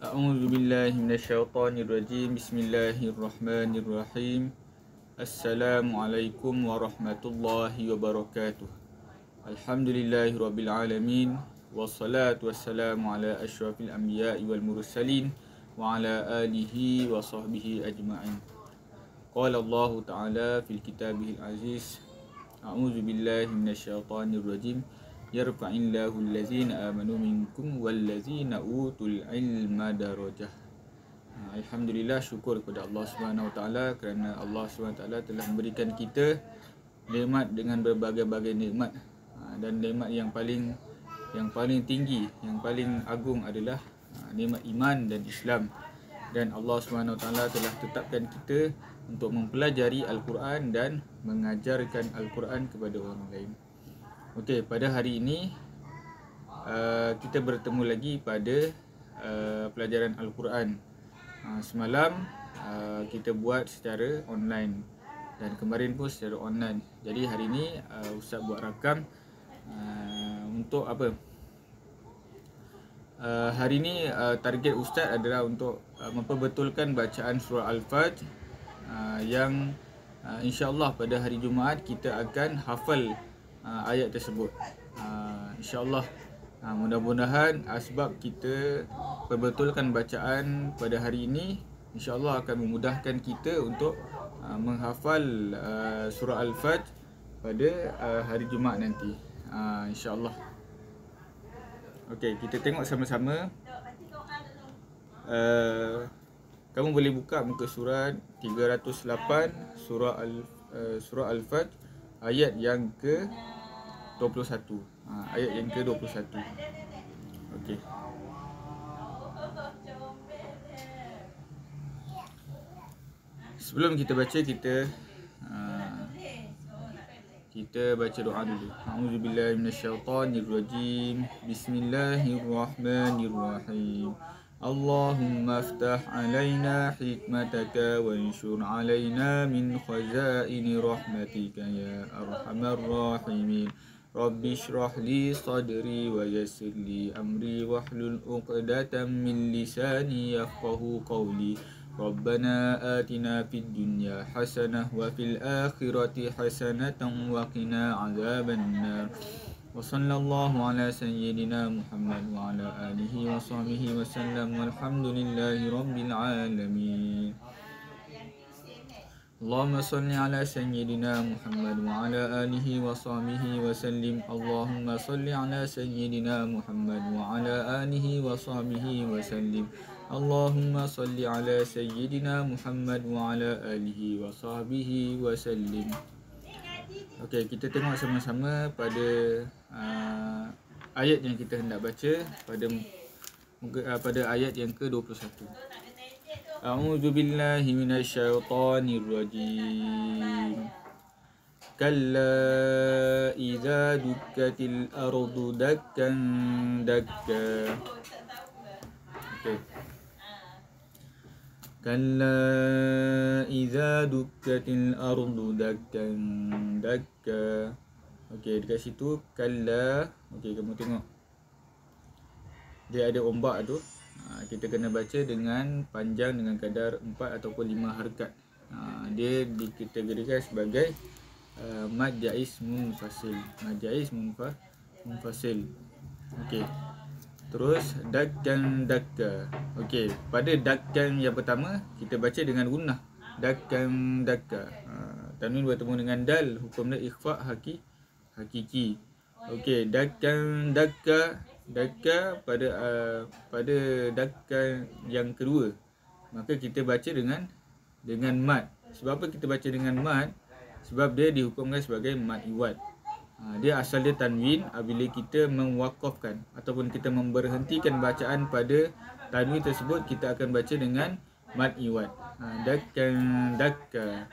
A'udzubillahi minasyaitonirrajim. Bismillahirrahmanirrahim. Assalamualaikum warahmatullahi wabarakatuh. Alhamdulillahirabbil alamin. Wassalatu wassalamu ala asyrafil anbiya'i wal mursalin wa ala alihi wa sahbihi ajma'in. Qala Allah Ta'ala fil kitabihil aziz. A'udzubillahi minasyaitonirrajim. Yarfa'illahu allazina amanu minkum wallazina utul ilma darajah. Alhamdulillah, syukur kepada Allah Subhanahu Wa Taala kerana Allah Subhanahu Wa Taala telah memberikan kita nikmat dengan berbagai-bagai nikmat, dan nikmat yang paling tinggi, yang paling agung adalah nikmat iman dan Islam. Dan Allah Subhanahu Wa Taala telah tetapkan kita untuk mempelajari Al-Quran dan mengajarkan Al-Quran kepada orang lain. Okey, pada hari ini kita bertemu lagi pada pelajaran Al-Quran. Semalam kita buat secara online dan kemarin pun secara online. Jadi hari ini Ustaz buat rakam untuk apa? Hari ini target Ustaz adalah untuk memperbetulkan bacaan surah Al-Fajr yang insya-Allah pada hari Jumaat kita akan hafal ayat tersebut. InsyaAllah, mudah-mudahan sebab kita perbetulkan bacaan pada hari ini, InsyaAllah akan memudahkan kita untuk menghafal surah Al-Fajr pada hari Jumaat nanti, InsyaAllah. Okey, kita tengok sama-sama. Kamu boleh buka muka surat 308 surah Al-Fajr ayat yang ke 21. Ayat yang ke-21. Okey. Sebelum kita baca, kita baca doa dulu. A'udzubillahi minasyaitonirrajim. Bismillahirrahmanirrahim. Allahumma aftah alaina hikmataka wa anshur alaina min khazaini rahmatika ya arhamar rahimin. Rabbi shrah li sadri wa yassir li amri wahlul 'uqdatam min lisani yafqahu qawli. Rabbana atina fid dunya hasanah wa fil akhirati hasanatan wa qina 'adzabannar. Wa sallallahu ala sayyidina Muhammad wa ala alihi wa sahbihi wa sallam walhamdulillahi rabbil alamin. Allahumma salli ala sayyidina Muhammad wa ala alihi wa sahbihi wa sallim. Allahumma salli ala sayyidina Muhammad wa ala alihi wa sahbihi wa sallim. Allahumma salli ala sayyidina Muhammad wa ala alihi wa sahbihi wa sallim. Okey, kita tengok sama-sama pada ayat yang kita hendak baca pada ayat yang ke-21. A'udzubillahi minasyaitonirrajim. Kalla idza dukkatil ardu dakkan dakka. Okey. Kalla idza dukkatil ardu dakkan dakka. Okey, dekat situ kalla. Okey, kamu tengok. Dia ada ombak tu. Kita kena baca dengan panjang dengan kadar 4 ataupun 5 harakat. Dia dikategorikan sebagai mad jaiz munfasil. Mad jaiz munfasil. Okey. Terus dakkan dakka. Okey, pada dakkan yang pertama kita baca dengan gunnah. Dakkan dakka. Tanwin bertemu dengan dal, hukum dia ikhfa hakiki. Okey, dakkan dakka. Dakka pada dakkan yang kedua, maka kita baca dengan mad. Sebab apa kita baca dengan mad? Sebab dia dihukumkan sebagai mad iwad. Dia asal dia tanwin. Apabila kita mewakafkan ataupun kita memberhentikan bacaan pada tanwin tersebut, kita akan baca dengan mad iwad. Dakkan dakka.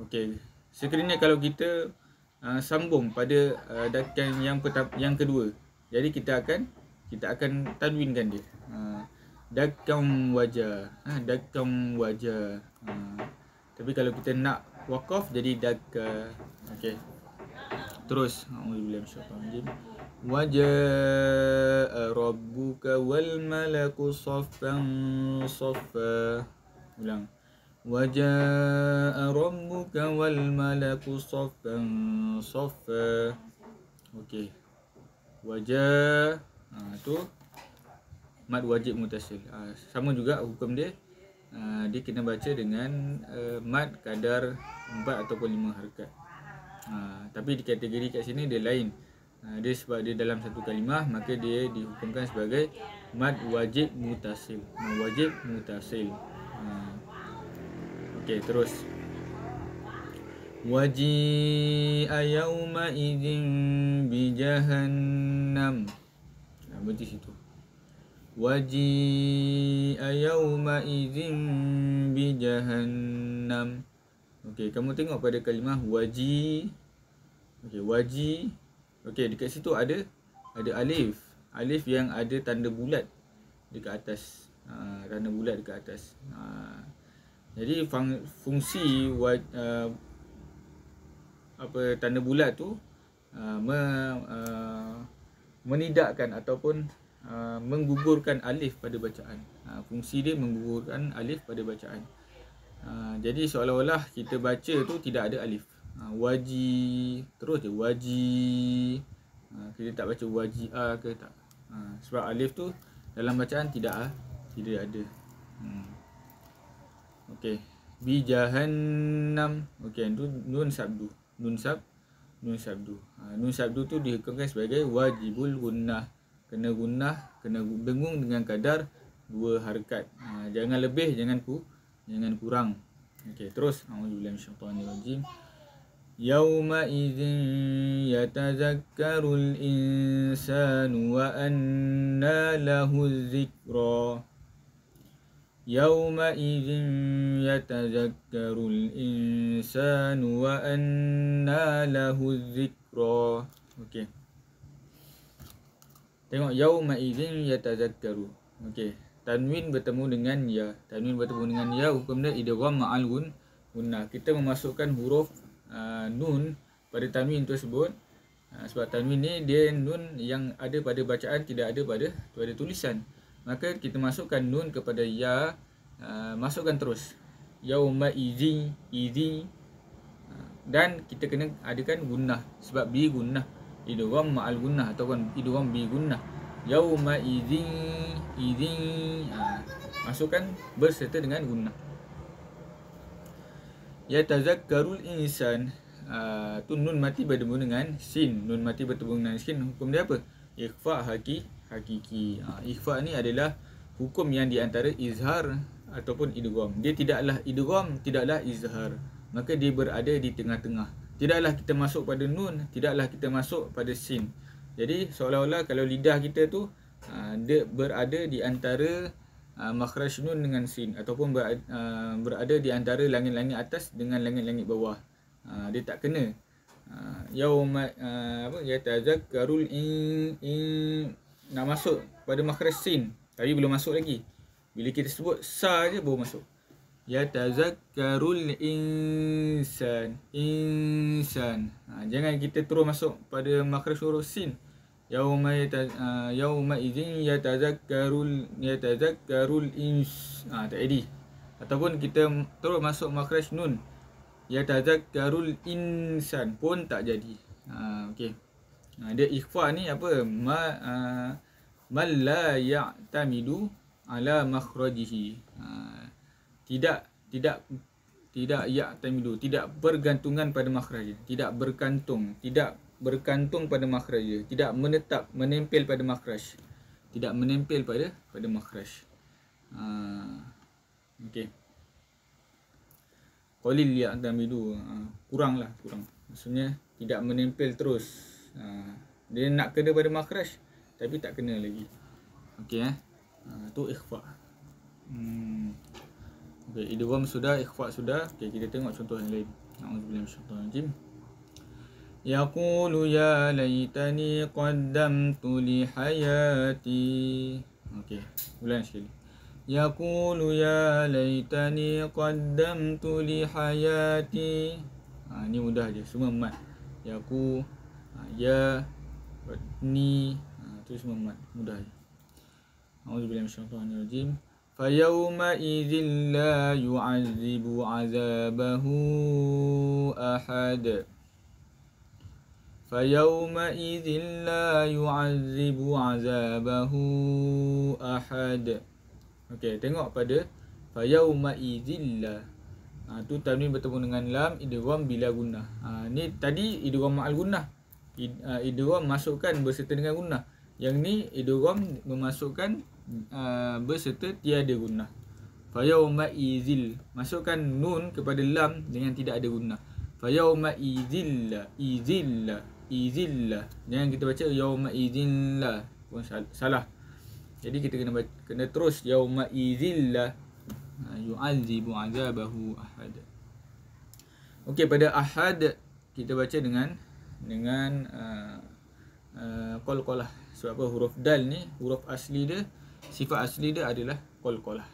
Okey, sekiranya kalau kita sambung pada dakkan yang kedua, jadi kita akan tanwinkan dia. Dakkan wajah. Dakkan wajah. Tapi kalau kita nak wakaf jadi dakka. Okey. Terus, auzubillahi minasyaitonir rajim. Waja'a rabbuka wal malaku saffan saffa. Ulang. Waja'a rabbuka wal malaku saffan saffa. Okey. Wajah tu mad wajib mutasil. Sama juga hukum dia. Dia kena baca dengan mad kadar 4 ataupun 5 harakat. Tapi di kategori kat sini dia lain. Dia sebab dia dalam satu kalimah, maka dia dihukumkan sebagai mad wajib mutasil. Mad wajib mutasil. Okey, terus. Waji'a yawma idzin bi jahannam. Berhenti situ. Waji'a yawma idzin bi jahannam. Okey, kamu tengok pada kalimah waji. Okey, waji. Okey, dekat situ ada alif. Alif yang ada tanda bulat dekat atas. Tanda bulat dekat atas. Jadi fungsi tanda bulat tu menidakkan ataupun menggugurkan alif pada bacaan. Fungsi dia menggugurkan alif pada bacaan. Jadi seolah-olah kita baca tu tidak ada alif. Waji, terus je waji. Kita tak baca waji'a ke tak. Sebab alif tu dalam bacaan tidak ada. Okey, bi jahannam. Okey, itu nun sabdu. Nun sabdu. Nun sabdu tu dihukumkan sebagai wajibul gunnah. Kena gunnah, kena dengung dengan kadar 2 harakat. Jangan lebih, jangan kurang. Okey, terus auzubillahi minasyaitanirrajim. Yauma idzin yatazakkarul insanu wa anna lahu dzikra. Yauma idzin yatazakkarul insanu wa anna lahu dzikra. Okey. Tengok yauma idzin yatazakkaru. Okey. Tanwin bertemu dengan ya. Tanwin bertemu dengan ya, hukum dia idgham ma'al gunnah. Kita memasukkan huruf nun pada tanwin tersebut. Sebab tanwin ni dia nun yang ada pada bacaan, tidak ada pada tulisan. Maka kita masukkan nun kepada ya, masukkan terus yauma izi, dan kita kena adakan gunnah. Sebab bi gunnah, idgham ma'al gunnah ataupun idgham bi gunnah. Yauma izi, masukkan berserta dengan gunnah. Yatazakkarul insan, tu nun mati bertemu dengan sin. Nun mati bertemu dengan sin, hukum dia apa? Ikhfa hakiki. Ikhfa ni adalah hukum yang di antara izhar ataupun idgham. Dia tidaklah idgham, tidaklah izhar. Maka dia berada di tengah-tengah. Tidaklah kita masuk pada nun, tidaklah kita masuk pada sin. Jadi seolah-olah kalau lidah kita tu dia berada di antara makhraj nun dengan sin, ataupun berada di antara langit-langit atas dengan langit-langit bawah. Dia tak kena. Yauma yatazakkarul nak masuk pada makhraj sin tapi belum masuk lagi. Bila kita sebut sa je baru masuk. Yatazakkarul insan. Jangan kita terus masuk pada makhraj huruf sin. Yauma idzin yatazakkarul ins. Tak jadi. Ataupun kita terus masuk makhraj nun. Yatazakkarul insan pun tak jadi. Okey. Dia ikhfa ni apa? Man la ya'tamidu ala makhrajihi. Tidak ya'tamidu, tidak bergantungan pada makhraj, tidak bergantung pada makhraj, tidak menempel pada makhraj, tidak menempel pada makhraj. Okey. Qalil ya'tamidu, kurang. Maksudnya tidak menempel terus. Dia nak kena pada makhraj tapi tak kena lagi. Okey, tu ikhfa. Okey, idgham sudah, ikhfa sudah. Okey, kita tengok contoh yang lain. Auzubillahi minasyaitanir rajim. Yaqulu ya laitani qaddamtu li hayati. Okey, ulang sekali. Yaqulu ya laitani qaddamtu li hayati. Ni mudah je, semua mat. Yaqu ya Batni. Tu semua mat mudah. A'udzubillahi minasyaitonir rajim. Fayauma idzil la yu'adzibu 'adzabahu ahad. Fayauma idzil la yu'adzibu 'adzabahu ahad. Okey, tengok pada fayauma idzil la. Tu tanwin bertemu dengan lam, idgham bila gunnah. Ni tadi idgham ma'al gunnah. Idgham masukkan berserta dengan gunnah. Yang ni idgham memasukkan berserta tiada gunnah. Fayauma idzil, masukkan nun kepada lam dengan tidak ada gunnah. Fayauma idzilla, idzilla, idzilla. Jangan kita baca yauma idzilla, pun salah. Jadi kita kena terus yauma idzilla yu'adzibu 'adzabahu ahad. Okey, pada ahad kita baca dengan qalqalah. Sebab apa? Huruf dal ni, huruf asli dia, sifat asli dia adalah qalqalah.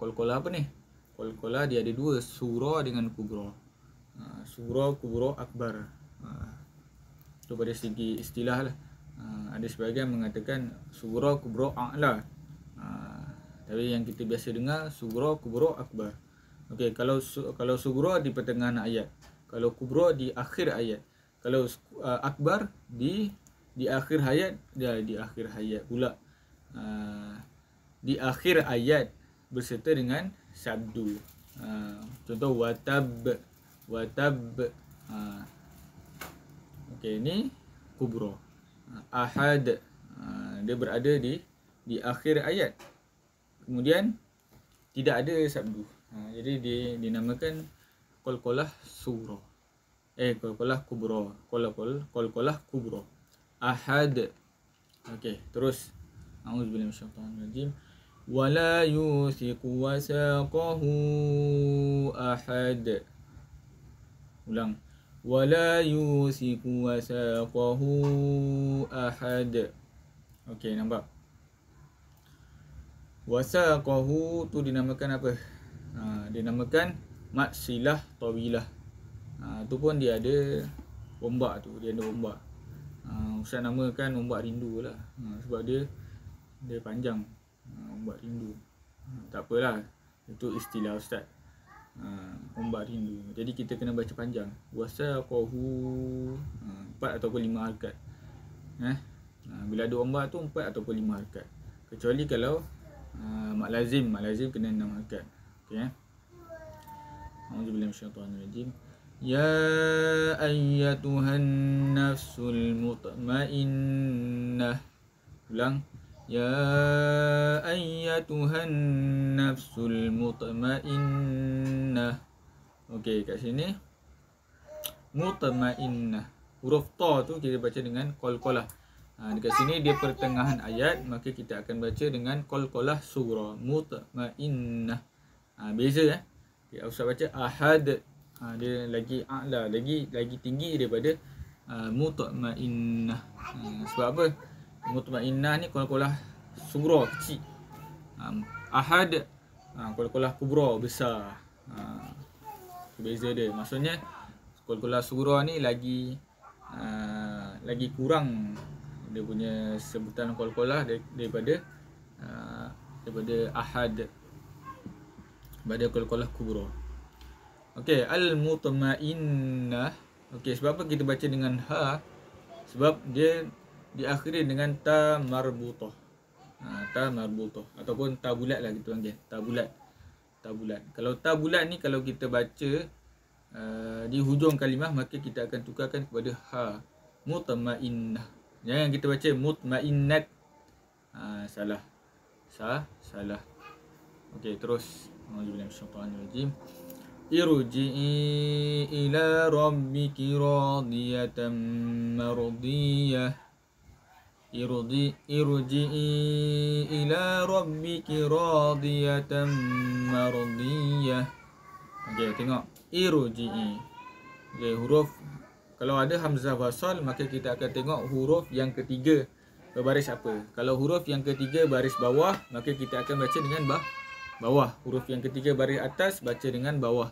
Qalqalah apa ni? Qalqalah dia ada dua, surah dengan kubra. Surah, kubra, akbar. Itu pada segi istilah lah. Ada sebahagian mengatakan surah, kubra, a'la. Tapi yang kita biasa dengar surah, kubra, akbar. Okey, kalau surah di pertengahan ayat, kalau kubra di akhir ayat, kalau akbar di akhir ayat, di akhir ayat pula. Di akhir ayat berserta dengan sabdu. Contoh watab. Okey, ni kubra. Ahad, dia berada di akhir ayat. Kemudian tidak ada sabdu. Jadi dia dinamakan qalqalah surah. Qalqalah kubra. Qalqalah kubra. Ahad. Okey, terus. A'udzubillahi minasyaitonir rajim. Wala yusiqu wasaqahu ahad. Ulang. Wala yusiqu wasaqahu ahad. Okey, nampak? Wasaqahu tu dinamakan apa? Dinamakan mad silah tawilah. Tu pun dia ada ombak tu, dia ada ombak. Ustaz namakan ombak rindu lah. Sebab dia panjang. Ombak rindu. Tak apalah, itu istilah ustaz. Ombak rindu. Jadi kita kena baca panjang. Wasaqahu 4 ataupun 5 harakat. Bila ada ombak tu 4 ataupun 5 harakat. Kecuali kalau mak lazim kena 6 harakat. Okey. A'udzubillahi minasyaitonir rajim. Ya ayyatuhan nafsul mutmainnah. Ulang. Ya ayyatuhan nafsul mutmainnah. Okey, kat sini mutmainnah. Huruf ta tu kita baca dengan qalqalah. Dekat sini dia pertengahan ayat, maka kita akan baca dengan qalqalah surah mutmainnah. Beza Okay, Ustaz baca ahad. Dia lagi a'la, lagi tinggi daripada mutmainnah. Sebab apa? Mutmainnah ni qalqalah surah kecil. Ahad qalqalah kubra besar. Beza dia. Maksudnya qalqalah surah ni lagi kurang dia punya sebutan qalqalah daripada ahad, daripada qalqalah kubra. Okey, al-mutmainnah. Okey, sebab apa kita baca dengan ha? Sebab dia diakhiri dengan ta marbutah. Ta marbutah ataupun ta bulat lah kita panggil. Ta bulat. Kalau ta bulat ni kalau kita baca di hujung kalimah, maka kita akan tukarkan kepada ha. Mutmainnah. Jangan kita baca mutmainnat. Salah. Salah. Okey, terus. Auzubillahi minasyaitonir rajim. Irji'i ila rabbiki radiyatan mardiyah. Irji'i ila rabbiki radiyatan mardiyah. Okey, tengok. Irji'i. Okey, huruf, kalau ada hamzah wasal, maka kita akan tengok huruf yang ketiga berbaris apa. Kalau huruf yang ketiga baris bawah, maka kita akan baca dengan bawah. Huruf yang ketiga baris atas baca dengan bawah.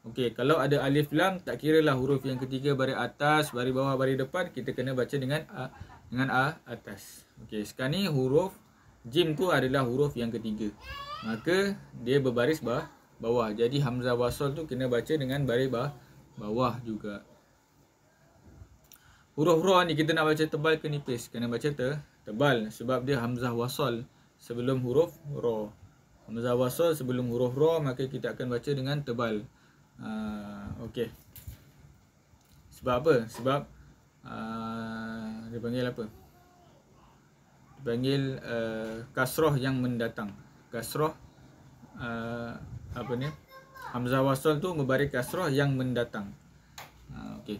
Okey, kalau ada alif lam, tak kira lah huruf yang ketiga baris atas, baris bawah, baris depan, kita kena baca dengan a atas. Okey, sekarang ni huruf jim tu adalah huruf yang ketiga. Maka dia berbaris bawah. Jadi hamzah wasal tu kena baca dengan baris bawah juga. Huruf ra ni kita nak baca tebal ke nipis? Kena baca tebal sebab dia hamzah wasal sebelum huruf ra. Hamzah wasal sebelum huruf ra, maka kita akan baca dengan tebal. Okey. Sebab apa? Sebab dia panggil apa? Dia panggil kasrah yang mendatang. Kasrah apa ni? Hamzah wasal tu membaris kasrah yang mendatang. Okey.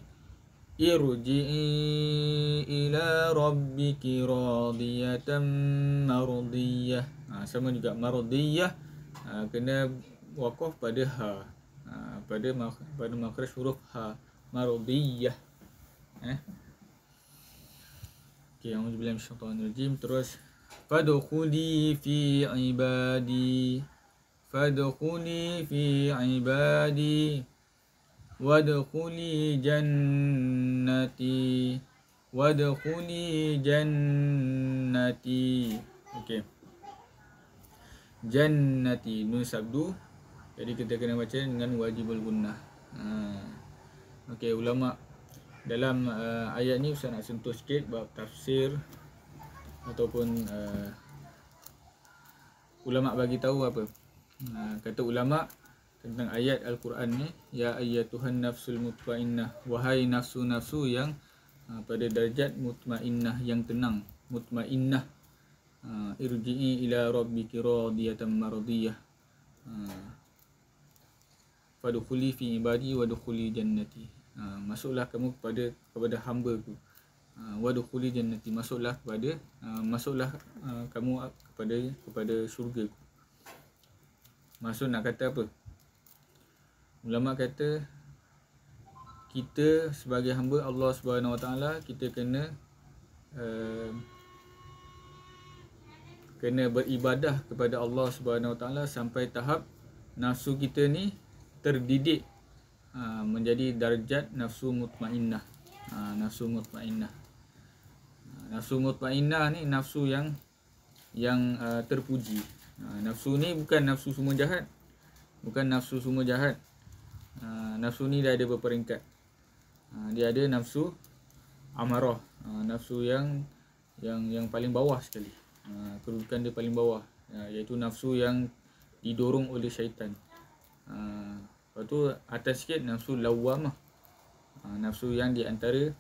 Irji'i ila rabbiki radiyatan mardiyah. Sama juga mardiyah kena waqaf pada ha. Pada makhraj huruf ha, mardiyah. Okey, auzubillahi minasyaitanir rajim. Terus fadkhuli fi ibadi. Fadkhuli fi ibadi. Wadkhuli jannati. Wadkhuli jannati. Okey. Jannati nun sabdu. Jadi kita kena baca dengan wajibul gunnah. Okey, ulama dalam ayat ni Ustaz nak sentuh sikit bab tafsir ataupun ulama bagi tahu apa. Kata ulama tentang ayat Al-Quran ni, ya ayyatuhan nafsul mutmainnah, wahai nafsu-nafsu yang pada darjat mutmainnah, yang tenang, mutmainnah, irji'i ila rabbiki radiyatan mardiyah. Fadkhuli fi ibadi wadkhuli jannati. Masuklah kamu kepada hamba-Ku. Wadkhuli jannati, masuklah kamu kepada syurga-Ku. Maksud nak kata apa? Ulama kata kita sebagai hamba Allah Subhanahu Wa Taala, kita kena beribadah kepada Allah Subhanahu Wa Taala sampai tahap nafsu kita ni terdidik menjadi darjat nafsu mutmainnah. Nafsu mutmainnah. Nafsu mutmainnah ni nafsu yang terpuji. Nafsu ni bukan nafsu semua jahat. Bukan nafsu semua jahat. Nafsu ni dia ada berperingkat. Dia ada nafsu amarah, nafsu yang paling bawah sekali. Kedudukan dia paling bawah, iaitu nafsu yang didorong oleh syaitan. Lepas tu atas sikit nafsu lawamah, nafsu yang di antara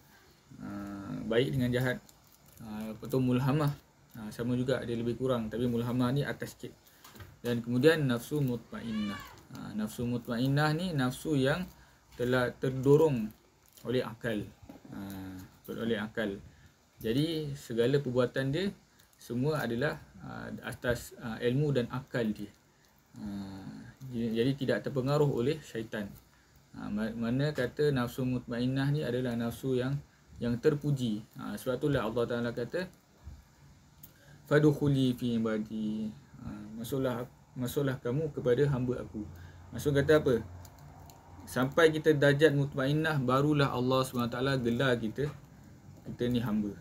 baik dengan jahat. Lepas tu mulhamah, sama juga, dia lebih kurang, tapi mulhamah ni atas sikit. Dan kemudian nafsu mutmainnah. Nafsu mutmainnah ni nafsu yang telah terdorong oleh akal. Oleh akal. Jadi segala perbuatan dia semua adalah atas ilmu dan akal dia. Jadi tidak terpengaruh oleh syaitan. Mana kata nafsu mutmainnah ni adalah nafsu yang terpuji. Sebab itulah Allah Taala kata fadkhuli fi ibadi. Masuklah kamu kepada hamba Aku. Maksud kata apa? Sampai kita darjat mutmainnah, barulah Allah SWT gelar kita ni hamba.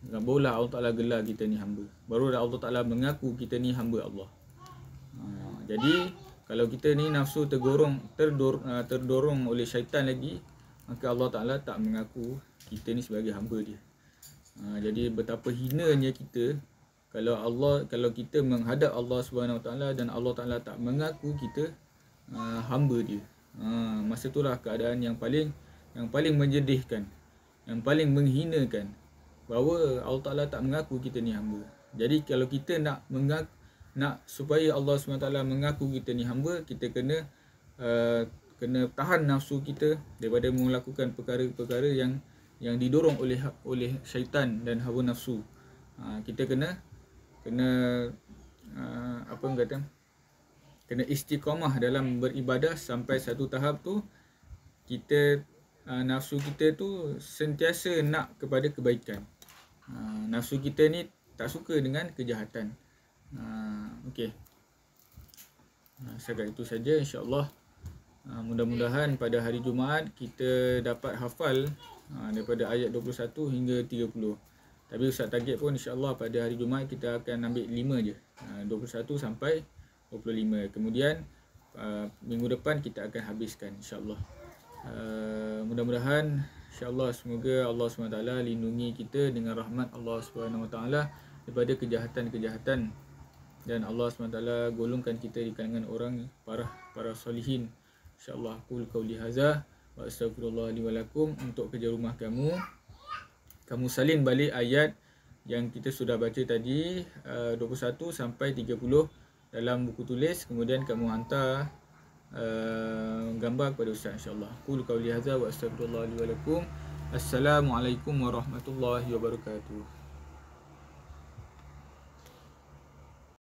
Barulah Allah Ta'ala gelar kita ni hamba. Barulah Allah Ta'ala mengaku kita ni hamba Allah. Jadi kalau kita ni nafsu terdorong oleh syaitan lagi, maka Allah Ta'ala tak mengaku kita ni sebagai hamba dia. Jadi betapa hinanya kita kalau kita menghadap Allah Subhanahu Taala dan Allah Taala tak mengaku kita hamba dia. Masa itulah keadaan yang paling menyedihkan, yang paling menghinakan, bahawa Allah Taala tak mengaku kita ni hamba. Jadi kalau kita nak supaya Allah SWT mengaku kita ni hamba, kita kena tahan nafsu kita daripada melakukan perkara-perkara yang didorong oleh syaitan dan hawa nafsu. Kita kena kena istiqamah dalam beribadah sampai satu tahap tu kita nafsu kita tu sentiasa nak kepada kebaikan. Nafsu kita ni tak suka dengan kejahatan. Okey. Setakat itu saja, insya-Allah Mudah-mudahan pada hari Jumaat kita dapat hafal daripada ayat 21 hingga 30. Tapi Ustaz target pun insya-Allah pada hari Jumaat kita akan ambil 5 je. 21 sampai 25. Kemudian minggu depan kita akan habiskan insya-Allah. Mudah-mudahan insya-Allah semoga Allah SWT lindungi kita dengan rahmat Allah SWT daripada kejahatan-kejahatan, dan Allah SWT golongkan kita di kalangan orang para solihin. InsyaAllah aqul qauli hadza wa astaghfirullah li wa lakum. Untuk kerja rumah kamu salin balik ayat yang kita sudah baca tadi 21 sampai 30 dalam buku tulis, kemudian kamu hantar gambar kepada Ustaz insyaAllah. Aqul qauli hadza wa astaghfirullah li wa lakum. Assalamualaikum warahmatullahi wabarakatuh.